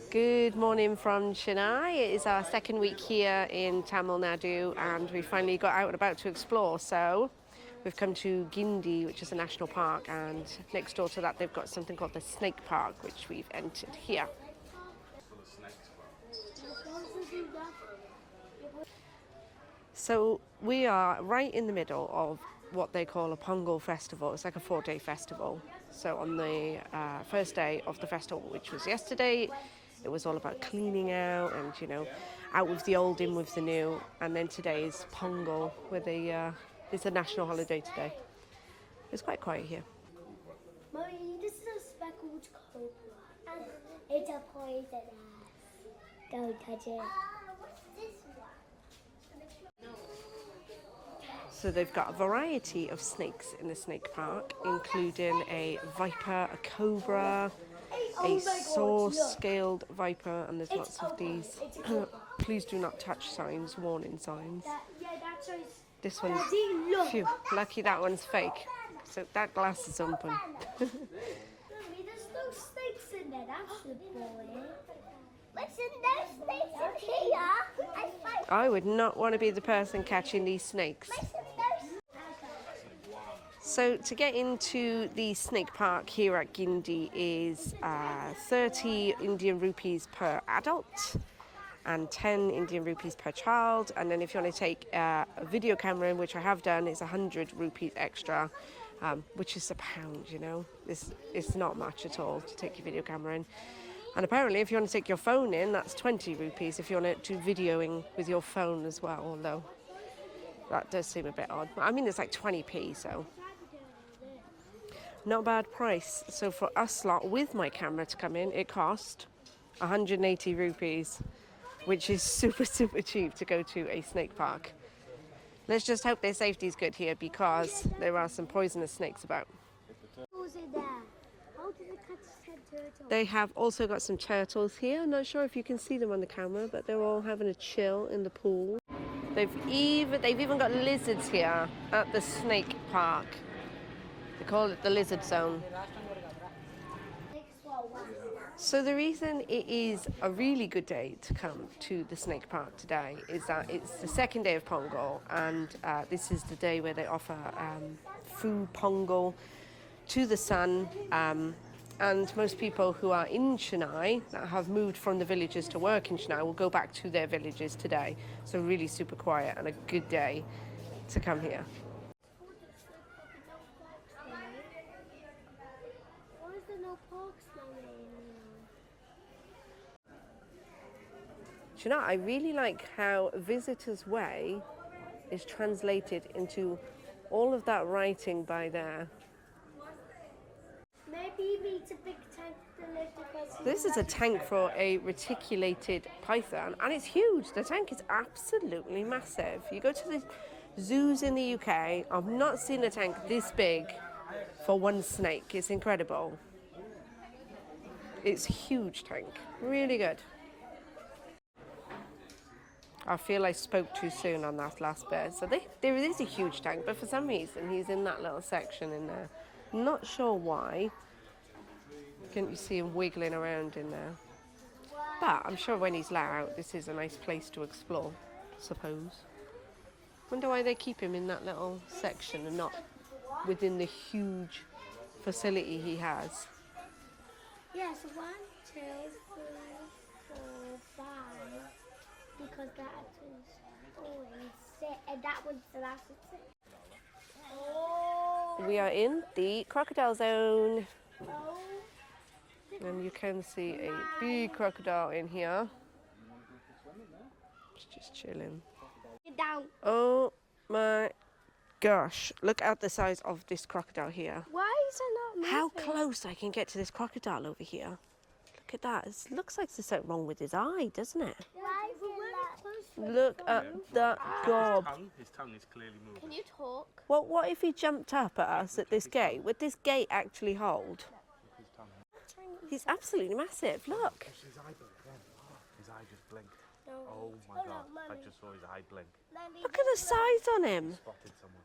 Good morning from Chennai. It is our second week here in Tamil Nadu and we finally got out and about to explore. So we've come to Guindy, which is a national park, and next door to that they've got something called the Snake Park, which we've entered here. So we are right in the middle of what they call a Pongal festival. It's like a 4-day festival. So on the first day of the festival, which was yesterday, it was all about cleaning out and, out with the old, in with the new. And then today is Pongal, where it's a national holiday today. It's quite quiet here. Mommy, this is a speckled cobra. And it's a poisonous. Don't touch it. What's this one? So they've got a variety of snakes in the snake park, including a viper, a cobra, a saw-scaled viper, and there's lots of these please do not touch signs, warning signs. This one's, phew, lucky that one's fake. So that glass is open. Mommy, there's no snakes in there, that's the boy. Listen, there's snakes in here. I would not want to be the person catching these snakes. So to get into the snake park here at Guindy is 30 Indian rupees per adult and 10 Indian rupees per child. And then if you want to take a video camera in, which I have done, is 100 rupees extra, which is £1, It's not much at all to take your video camera in. And apparently if you want to take your phone in, that's 20 rupees if you want to do videoing with your phone as well, although that does seem a bit odd. I mean, it's like 20p, so not a bad price. So for us lot with my camera to come in, it cost 180 rupees, which is super cheap to go to a snake park. Let's just hope their safety is good here, because there are some poisonous snakes about. They have also got some turtles here. I'm not sure if you can see them on the camera, but they're all having a chill in the pool. They've even got lizards here at the snake park. They call it the lizard zone. So the reason it is a really good day to come to the snake park today is that it's the second day of Pongal, and this is the day where they offer food Pongal to the sun. And most people who are in Chennai that have moved from the villages to work in Chennai will go back to their villages today. So really super quiet and a good day to come here. Why is there no parks Do you know, I really like how Visitor's Way is translated into all of that writing by there. Maybe he needs a big tank to live because This is a tank for a reticulated python, and it's huge. The tank is absolutely massive. You go to the zoos in the UK, I've not seen a tank this big for one snake. It's incredible. It's a huge tank. Really good. I feel I spoke too soon on that last bit. So there is a huge tank, but for some reason he's in that little section in there. Not sure why. Can't you see him wiggling around in there? But I'm sure when he's let out, this is a nice place to explore, I suppose. Wonder why they keep him in that little section and not within the huge facility he has. Yes, 1, 2, 3, 4, 5. Because that was always 6, and that was the last 6. Oh. We are in the crocodile zone. Oh. And you can see a big crocodile in here. It's just chilling. Get down. Oh my gosh. Look at the size of this crocodile here. Why is it not moving? How close I can get to this crocodile over here. Look at that. It looks like there's something wrong with his eye, doesn't it? Why is it close? Look at that gob. His tongue is clearly moving. Can you talk? Well, what if he jumped up at us at this gate? Would this gate actually hold? He's absolutely massive. Look. His eye blinked then. His eye just blinked. No. Oh my god. I just saw his eye blink. Look at the size on him. Spotted someone.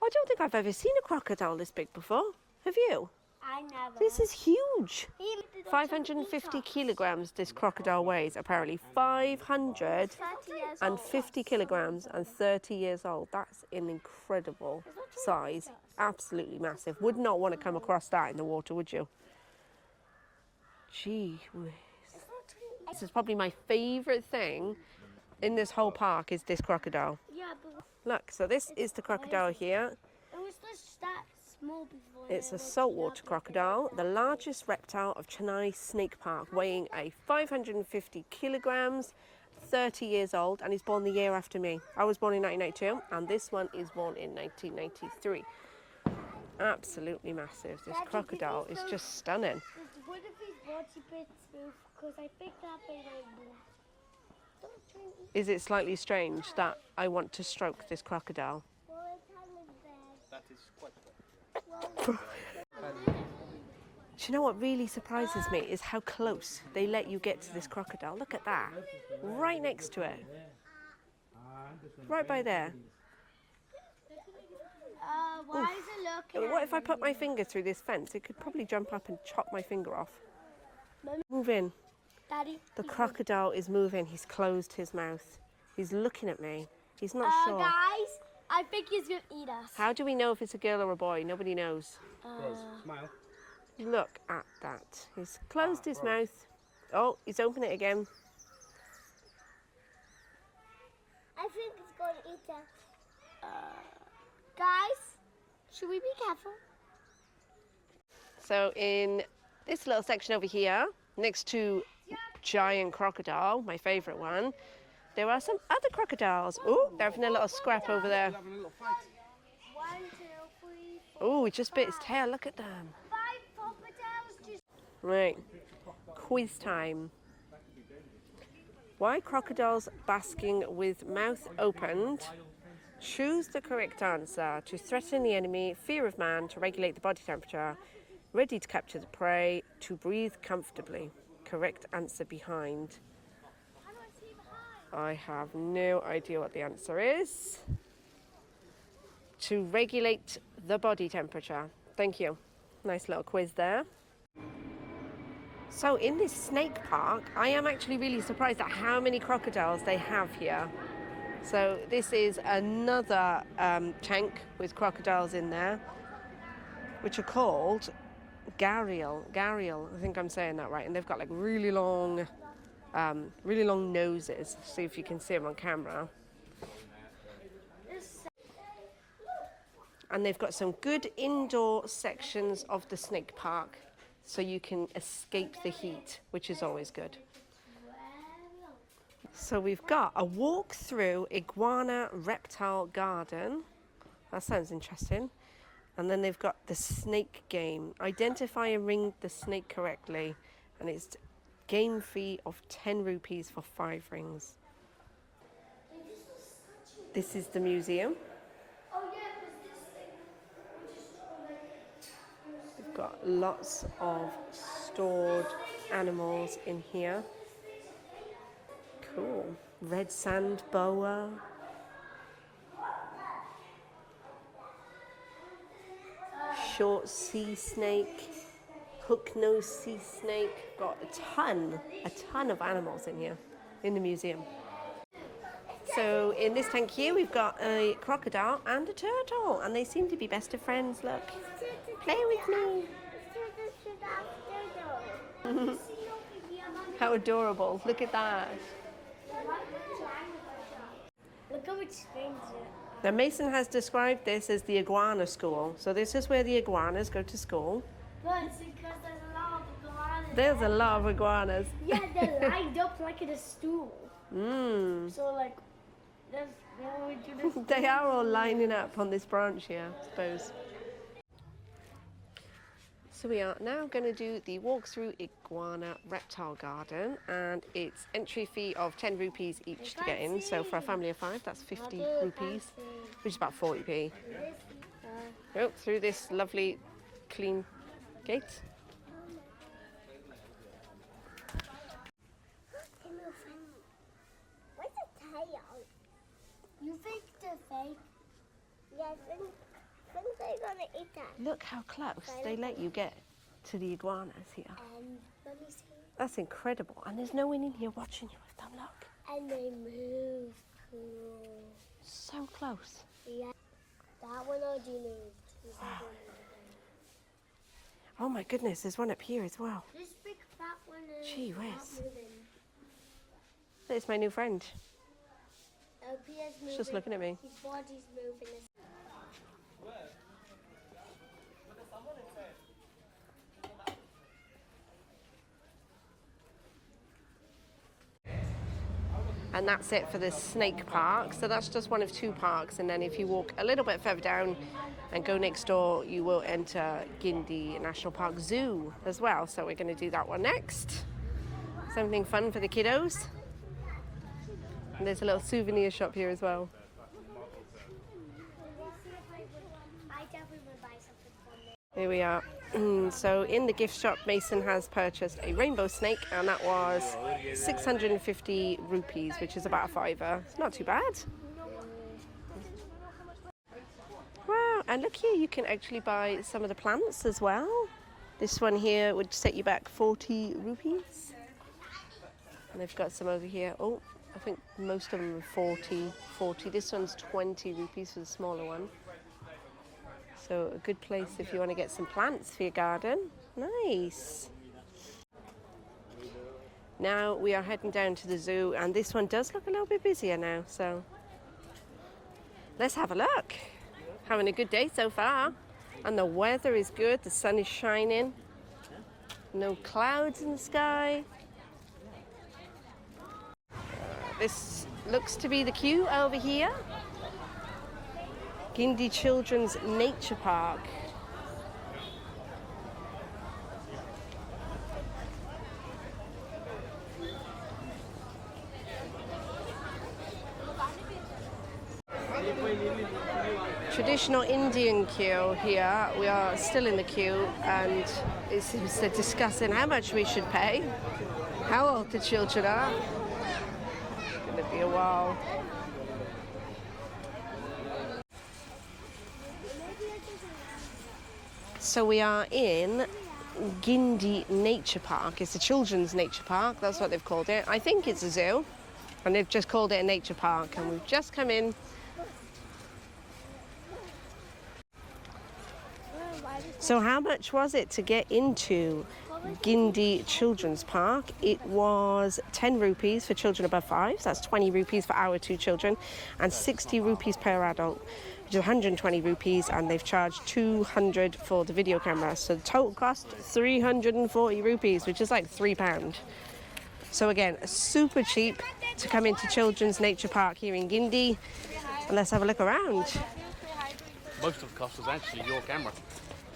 I don't think I've ever seen a crocodile this big before. Have you? I never. This is huge. Even 550 kilograms this crocodile weighs, apparently. 550 kilograms and 30 years old. That's an incredible size. Absolutely massive. Would not want to come across that in the water, would you? Gee whiz. This is probably my favourite thing in this whole park is this crocodile. Yeah, but Look, so this is the crocodile here. it was just that small before. It's a saltwater crocodile, the largest reptile of Chennai Snake Park, weighing a 550 kilograms, 30 years old, and he's born the year after me. I was born in 1992, and this one is born in 1993. Absolutely massive. This crocodile is just stunning. What if his body bits move? Because I picked up and I moved. Is it slightly strange that I want to stroke this crocodile? Well, it's on his bed. That is quite Do you know what really surprises me is how close they let you get to this crocodile. Look at that. Right next to it. Right by there. Why is it looking What if I put my finger through this fence? It could probably jump up and chop my finger off. Move in. Daddy? The crocodile is moving. He's closed his mouth. He's looking at me. He's not sure. Guys, I think he's going to eat us. How do we know if it's a girl or a boy? Nobody knows. Smile. Look at that. He's closed his mouth. Oh, he's opened it again. I think it's going to eat us. Guys, should we be careful? So in this little section over here, next to giant crocodile, my favourite one, there are some other crocodiles. Oh, they're having a little scrap over there. One, two, three, four. Oh, he just bit his tail. Look at them. 5 crocodiles just. Right, quiz time. Why crocodiles basking with mouth opened? Choose the correct answer. To threaten the enemy, fear of man, to regulate the body temperature, ready to capture the prey, to breathe comfortably. Correct answer behind. How do I see behind? I have no idea what the answer is. To regulate the body temperature. Thank you. Nice little quiz there. So in this snake park, I am actually really surprised at how many crocodiles they have here. So this is another tank with crocodiles in there, which are called gharial. I think I'm saying that right. And they've got like really long noses. See if you can see them on camera. And they've got some good indoor sections of the snake park, so you can escape the heat, which is always good. So we've got a walk through iguana reptile garden. That sounds interesting. And then they've got the snake game. Identify and ring the snake correctly. And it's game fee of 10 rupees for 5 rings. This is the museum. We've got lots of stored animals in here. Cool. Red sand boa. Short sea snake. Hook-nosed sea snake. Got a ton of animals in here in the museum. So in this tank here we've got a crocodile and a turtle, and they seem to be best of friends. Look. Play with me. How adorable. Look at that. Look how much things it. Now Mason has described this as the iguana school. So this is where the iguanas go to school. But it's because there's a lot of iguanas. There's a lot of iguanas. Yeah, they're lined up like in a stool. Mmm. So like, that's what we do this. They are all lining up on this branch here, I suppose. So we are now going to do the walk through iguana reptile garden, and it's entry fee of 10 rupees each to get in. So for a family of 5, that's 50 rupees, which is about 40p. Oh, through this lovely clean gate. What's a tail? You think they're fake? Yes, I think they're gonna eat that. Look how close they let you get to the iguanas here. Let me see. That's incredible. And there's no one in here watching you with them, look. And they move cool. So close. Yeah. That one already moved. Oh my goodness, there's one up here as well. This big fat one is Gee not whiz. moving. It's my new friend. Pierre's moving. She's just looking at me. His body's moving. And that's it for the snake park. So that's just one of two parks. And then if you walk a little bit further down and go next door, you will enter Guindy National Park Zoo as well. So we're going to do that one next. Something fun for the kiddos. And there's a little souvenir shop here as well. I definitely would buy something from there. Here we are. So in the gift shop, Mason has purchased a rainbow snake, and that was 650 rupees, which is about a £5. It's not too bad. Wow, and look here, you can actually buy some of the plants as well. This one here would set you back 40 rupees. And they've got some over here. Oh, I think most of them are 40. This one's 20 rupees for the smaller one. So a good place if you want to get some plants for your garden. Nice. Now we are heading down to the zoo, and this one does look a little bit busier now, so let's have a look. Having a good day so far, and the weather is good. The sun is shining. No clouds in the sky. This looks to be the queue over here. Guindy Children's Nature Park. Traditional Indian queue here. We are still in the queue, and it seems they're discussing how much we should pay, how old the children are. It's going to be a while. So we are in Guindy Nature Park. It's a children's nature park. That's what they've called it. I think it's a zoo, and they've just called it a nature park. And we've just come in. So how much was it to get into Guindy Children's Park? It was 10 rupees for children above 5. So that's 20 rupees for our 2 children, and 60 rupees per adult. 120 rupees, and they've charged 200 for the video camera, so the total cost 340 rupees, which is like £3. So again, super cheap to come into Children's Nature Park here in Guindy. And let's have a look around. Most of the cost was actually your camera.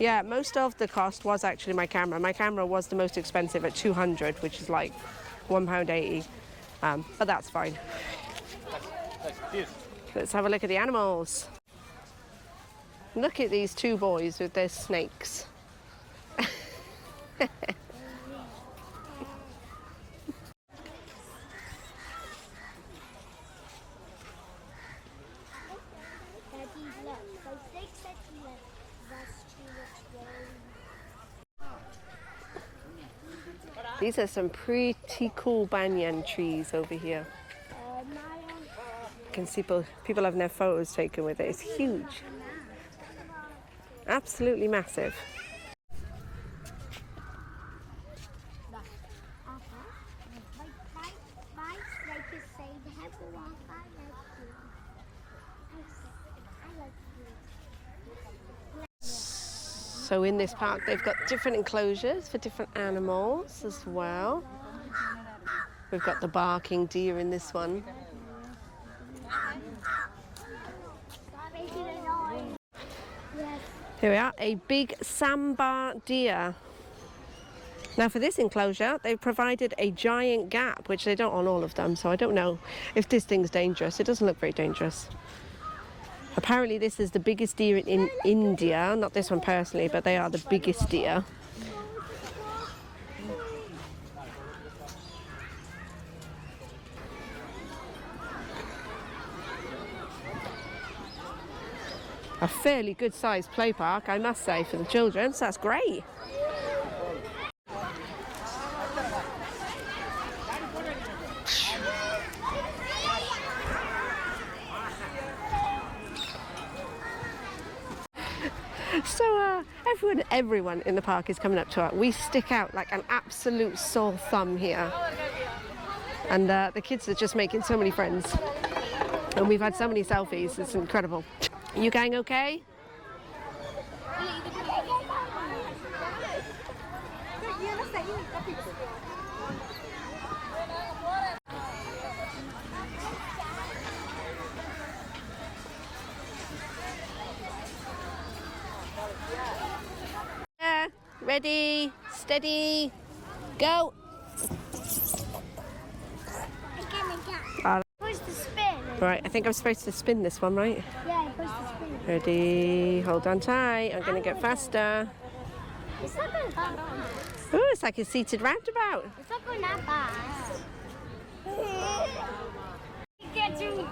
Yeah, most of the cost was actually my camera. My camera was the most expensive at 200, which is like £1.80, but that's fine. Let's have a look at the animals. Look at these 2 boys with their snakes. These are some pretty cool banyan trees over here. You can see people having their photos taken with it. It's huge. Absolutely massive. So in this park they've got different enclosures for different animals as well. We've got the barking deer in this one. Here we are, a big sambar deer. Now for this enclosure, they've provided a giant gap, which they don't on all of them, so I don't know if this thing's dangerous. It doesn't look very dangerous. Apparently this is the biggest deer in India, not this one personally, but they are the biggest deer. A fairly good sized play park, I must say, for the children, so that's great. Everyone in the park is coming up to us. We stick out like an absolute sore thumb here. And the kids are just making so many friends. And we've had so many selfies, it's incredible. You going okay? Yeah, ready, steady, go. Supposed to spin. Right, I think I'm supposed to spin this one, right? Yeah, you're supposed to spin. Ready, hold on tight, I'm gonna get faster. It's not going fast. Ooh, it's like a seated roundabout. It's not going that fast. Get you.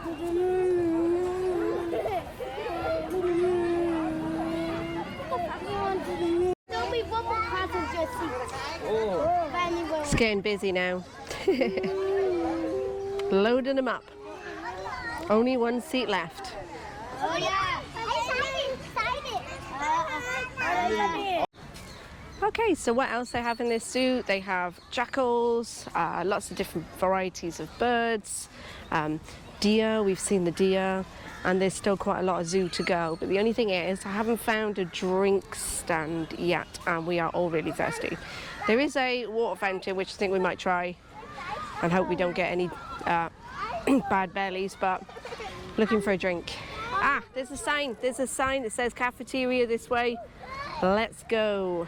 There'll be one more passenger seat. Oh. It's getting busy now. Loading them up. Only one seat left. Oh yeah. I'm excited. Okay, so what else they have in this zoo? They have jackals, lots of different varieties of birds, deer, we've seen the deer, and there's still quite a lot of zoo to go. But the only thing is, I haven't found a drink stand yet, and we are all really thirsty. There is a water fountain, which I think we might try, and hope we don't get any bad bellies, but looking for a drink. Ah, there's a sign that says cafeteria this way. Let's go.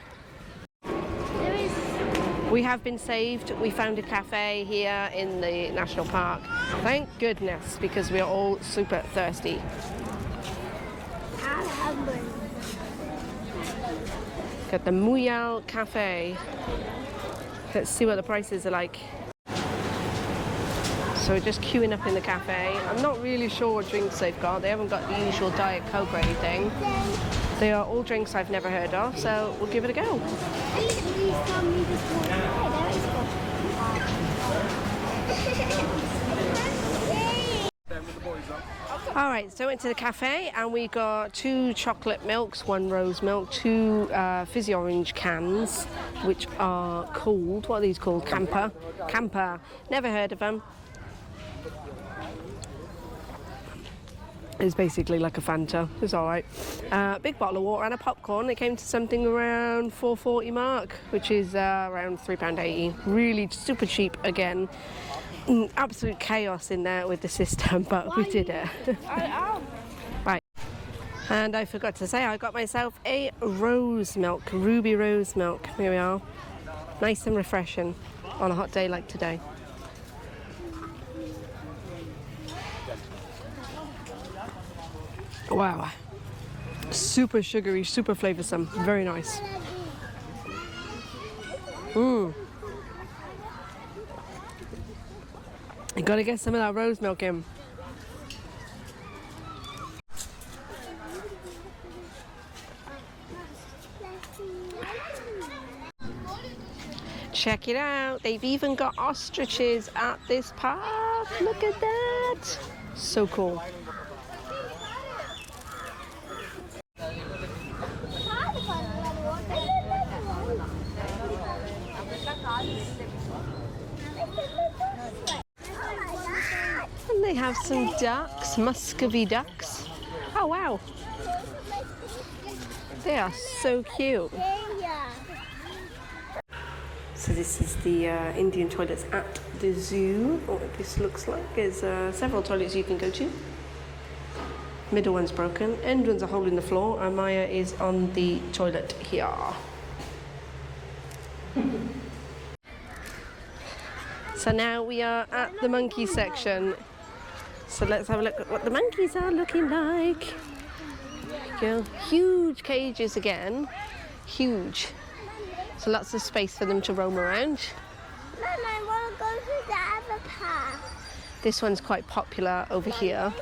We have been saved. We found a cafe here in the national park. Thank goodness, because we are all super thirsty. I'm hungry. Got the Muyao Cafe. Let's see what the prices are like. So we're just queuing up in the cafe. I'm not really sure what drinks they've got. They haven't got the usual Diet Coke or anything. They are all drinks I've never heard of, so we'll give it a go. Alright, so I went to the cafe and we got 2 chocolate milks, 1 rose milk, 2 fizzy orange cans, which are called, what are these called? Camper. Never heard of them. It's basically like a Fanta. It's all right. Big bottle of water and a popcorn. It came to something around $4.40 mark, which is around £3.80. Really super cheap again. Absolute chaos in there with the system, but we did it. Right. And I forgot to say, I got myself a rose milk, ruby rose milk. Here we are. Nice and refreshing on a hot day like today. Wow, super sugary, super flavoursome, very nice. You gotta get some of that rose milk in. Check it out, they've even got ostriches at this park. Look at that, so cool. And they have some ducks, Muscovy ducks. Oh wow, they are so cute. So this is the Indian toilets at the zoo. What this looks like is several toilets you can go to. Middle one's broken, end one's a hole in the floor, and Maya is on the toilet here. So now we are at the monkey section. So let's have a look at what the monkeys are looking like. There you go. Huge cages again, huge. So lots of space for them to roam around. Mum, I want to go to the other park. This one's quite popular over here.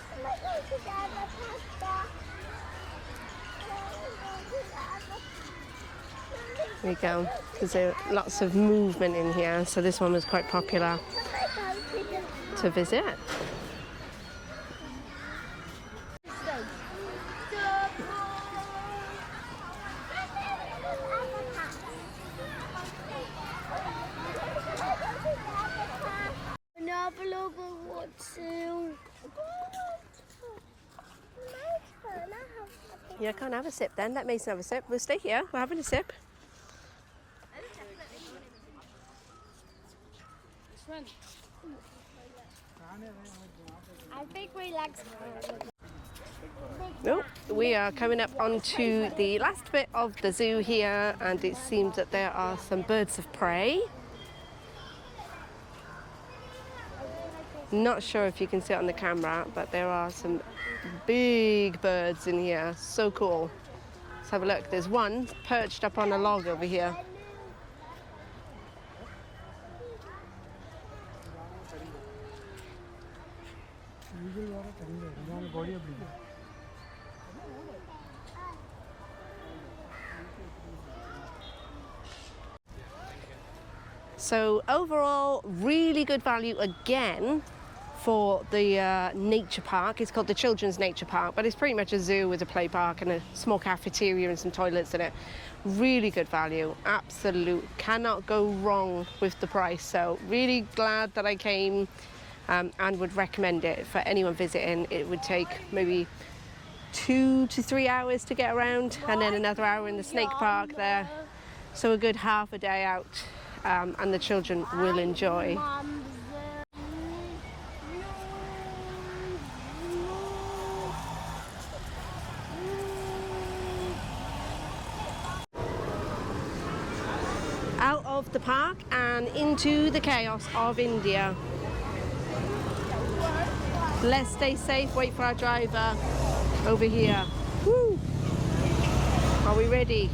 There we go, because there are lots of movement in here, so this one was quite popular to visit. want to. You can't have a sip then. Let Mason have a sip. We'll stay here. We're having a sip. I think we like. No, we are coming up onto the last bit of the zoo here, and it seems that there are some birds of prey. Not sure if you can see it on the camera, but there are some big birds in here. So cool. Let's have a look. There's one perched up on a log over here. So overall, really good value again for the nature park. It's called the Children's Nature Park, but it's pretty much a zoo with a play park and a small cafeteria and some toilets in it. Really good value, absolute. Cannot go wrong with the price. So really glad that I came and would recommend it for anyone visiting. It would take maybe 2 to 3 hours to get around, and then another hour in the snake park there. So a good half a day out. And the children will enjoy. Out of the park and into the chaos of India. Let's stay safe, wait for our driver over here. Woo! Are we ready?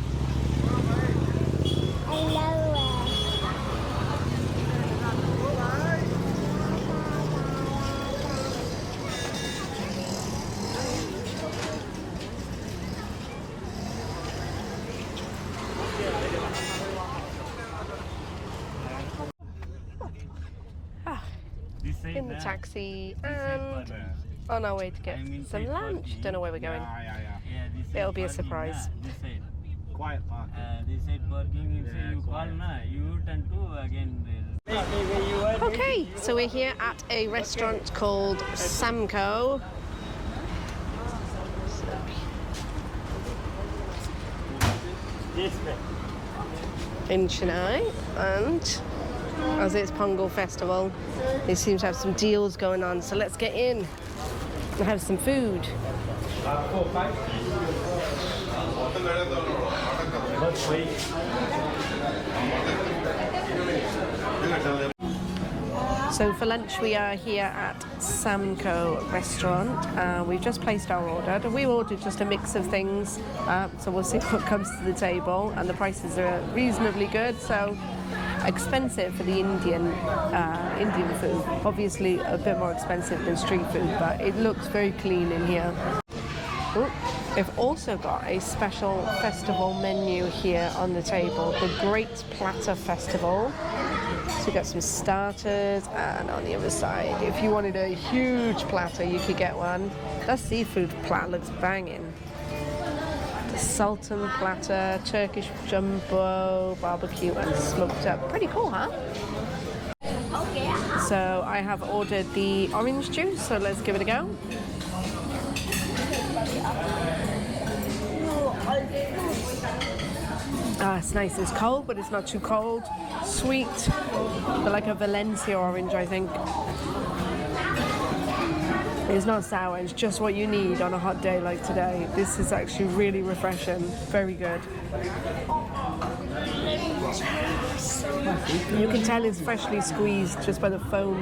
In the taxi and on our way to get some lunch. Don't know where we're going. It'll be a surprise. Quiet park. This side parking, if you call na, you turn to again. Okay, so we're here at a restaurant called SAMCO. In Chennai, and as it's Pongal Festival, they seem to have some deals going on, so let's get in and have some food. So for lunch we are here at SAMCO restaurant. We've just placed our order. We ordered just a mix of things, so we'll see what comes to the table, and the prices are reasonably good. So expensive for the Indian food. Obviously a bit more expensive than street food, but it looks very clean in here. Ooh. They've also got a special festival menu here on the table, the Great Platter Festival. So you've got some starters, and on the other side, if you wanted a huge platter, you could get one. That seafood platter looks banging. The Sultan platter, Turkish jumbo, barbecue and smoked up. Pretty cool, huh? So I have ordered the orange juice, so let's give it a go. It's nice. It's cold, but it's not too cold. Sweet, but like a Valencia orange, I think. It's not sour. It's just what you need on a hot day like today. This is actually really refreshing. Very good. You can tell it's freshly squeezed just by the foam.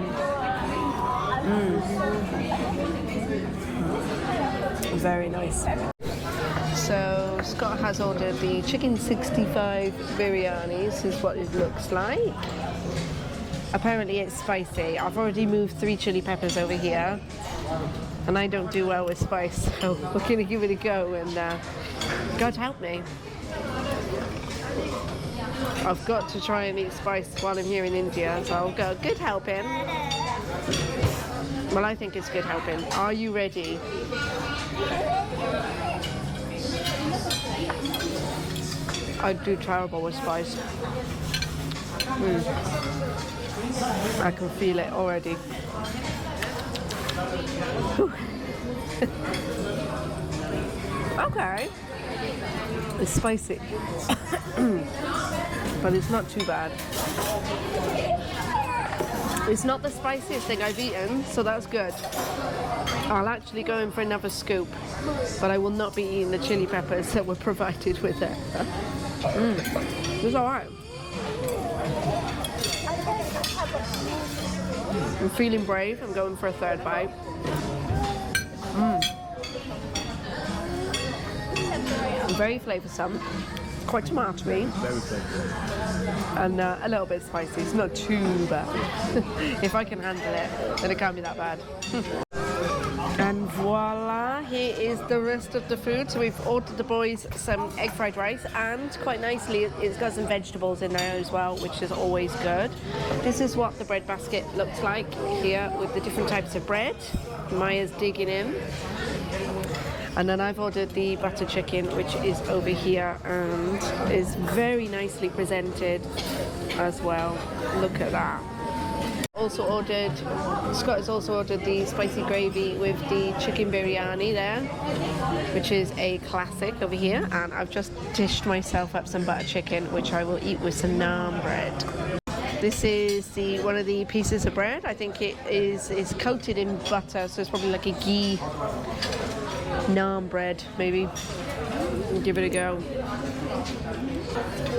Very nice. So Scott has ordered the chicken 65 biryani. This is what it looks like. Apparently it's spicy. I've already moved 3 chili peppers over here, and I don't do well with spice, so we're going to give it a go, and God help me. I've got to try and eat spice while I'm here in India, so I'll go. Good helping. Well, I think it's good helping. Are you ready? I do terrible with spice. I can feel it already. Okay. It's spicy. But it's not too bad. It's not the spiciest thing I've eaten, so that's good. I'll actually go in for another scoop, but I will not be eating the chili peppers that were provided with it. It's alright. I'm feeling brave. I'm going for a third bite. Very flavoursome. Quite tomatoey. Very flavorful. And a little bit spicy. It's not too bad. If I can handle it, then it can't be that bad. And voila, here is the rest of the food. So we've ordered the boys some egg fried rice, and quite nicely it's got some vegetables in there as well, which is always good. This is what the bread basket looks like here with the different types of bread. Maya's digging in. And then I've ordered the butter chicken, which is over here and is very nicely presented as well. Look at that. Scott has also ordered the spicy gravy with the chicken biryani there, which is a classic over here. And I've just dished myself up some butter chicken, which I will eat with some naan bread. This is one of the pieces of bread. I think it's coated in butter, so it's probably like a ghee naan bread, maybe. Give it a go.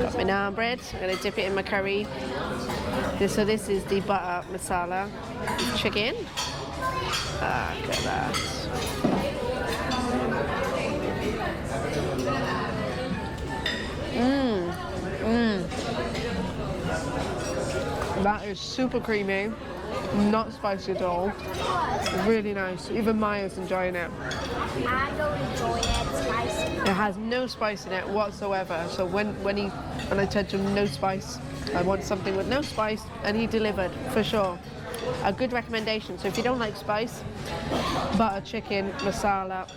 Got my naan bread. I'm going to dip it in my curry. So this is the butter masala chicken. Look at that. That is super creamy, not spicy at all. Really nice. Even Maya's enjoying it. I don't enjoy it spicy. It has no spice in it whatsoever. So when I said to him no spice, I want something with no spice, and he delivered for sure. A good recommendation. So if you don't like spice, butter chicken masala,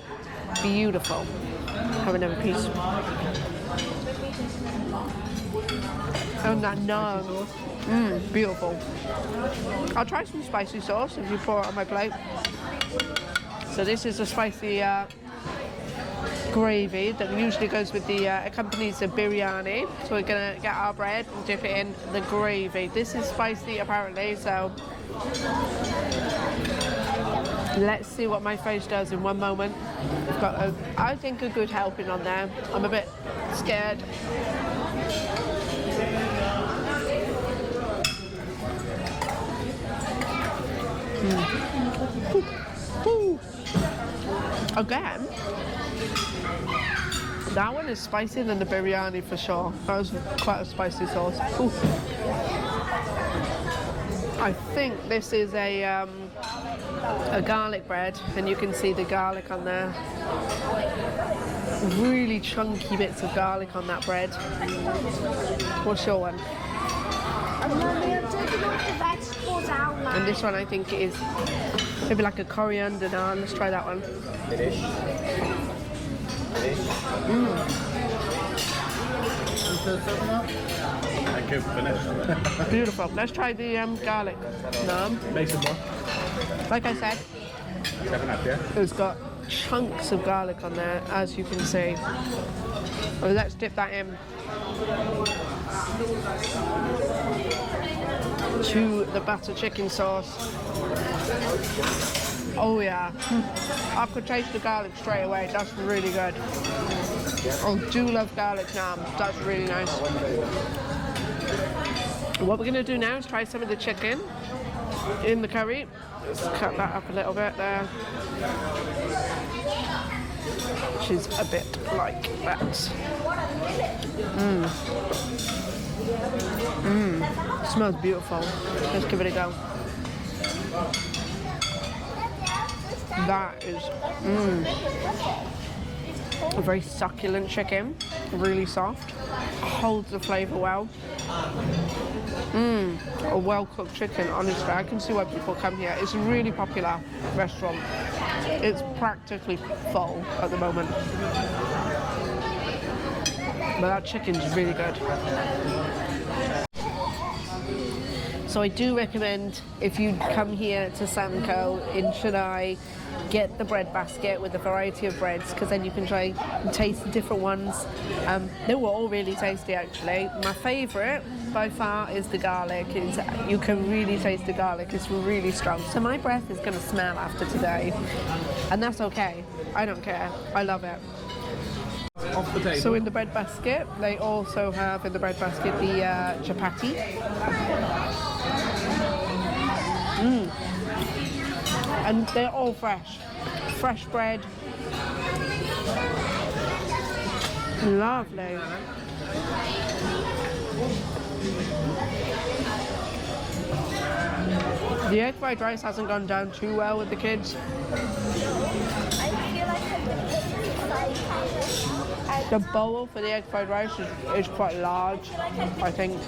beautiful. Have another piece. And that naan. Beautiful. I'll try some spicy sauce if you pour it on my plate. So this is a spicy gravy that usually goes with the accompanies the biryani. So we're gonna get our bread and dip it in the gravy. This is spicy apparently, so let's see what my face does in one moment. We've got I think a good helping on there. I'm a bit scared. Again, that one is spicier than the biryani for sure. That was quite a spicy sauce. Ooh. I think this is a garlic bread, and you can see the garlic on there. Really chunky bits of garlic on that bread. What's your one? And this one I think is maybe like a coriander naan. Let's try that one. Thank you. Finished. Beautiful. Let's try the garlic naan. Make some more. Like I said, 7 up, yeah? it's got chunks of garlic on there, as you can see. Well, let's dip that in to the butter chicken sauce. Oh yeah, I could taste the garlic straight away. That's really good. I do love garlic naan. That's really nice. What we're gonna do now is try some of the chicken in the curry. Let's cut that up a little bit there, which is a bit like that. Smells beautiful. Let's give it a go. That is a very succulent chicken, really soft, holds the flavour well. A well-cooked chicken, honestly. I can see why people come here. It's a really popular restaurant. It's practically full at the moment. But that chicken's really good. So I do recommend, if you come here to SAMCO in Chennai, get the bread basket with a variety of breads, because then you can try and taste the different ones. They were all really tasty actually. My favourite by far is the garlic. You can really taste the garlic, it's really strong. So my breath is going to smell after today, and that's okay. I don't care, I love it. Off the table. So in the bread basket, they also have in the bread basket the chapati. And they're all fresh. Fresh bread. Lovely. The egg fried rice hasn't gone down too well with the kids. The bowl for the egg fried rice is quite large, I think.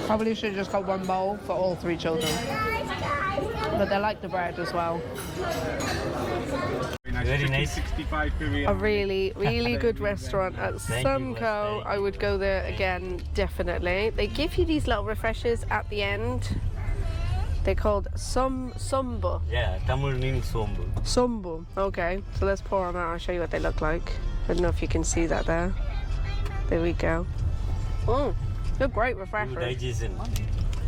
Probably should have just got one bowl for all 3 children. But they like the bread as well. Very nice. 65 A really, really good restaurant at Thank you, SAMCO. boss. I would go there again, definitely. They give you these little refreshers at the end. They're called sombu. Yeah, Tamil means sombu. Sombu. Okay, so let's pour them out. I'll show you what they look like. I don't know if you can see that there. There we go. They're great refreshers. Digestion.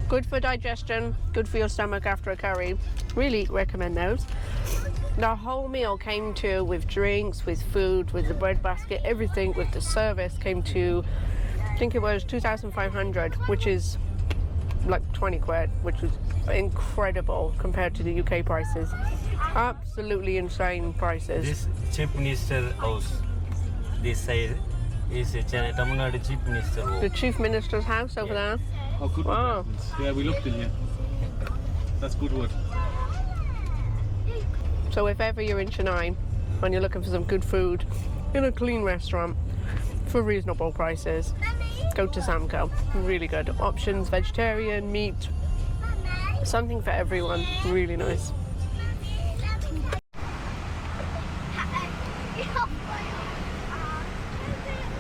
Good for digestion, good for your stomach after a curry. Really recommend those. The whole meal came to with drinks, with food, with the bread basket, everything with the service came to, I think it was 2,500, which is like 20 quid, which was incredible compared to the UK prices. Absolutely insane prices. This Chief Minister house, this side is Chennai, Tamil Nadu Chief Minister The home. Chief Minister's house over there. Oh, good Wow. reference. Yeah, we looked in here. That's good wood. So if ever you're in Chennai and you're looking for some good food in a clean restaurant for reasonable prices, go to SAMCO. Really good options, vegetarian, meat, something for everyone. Really nice.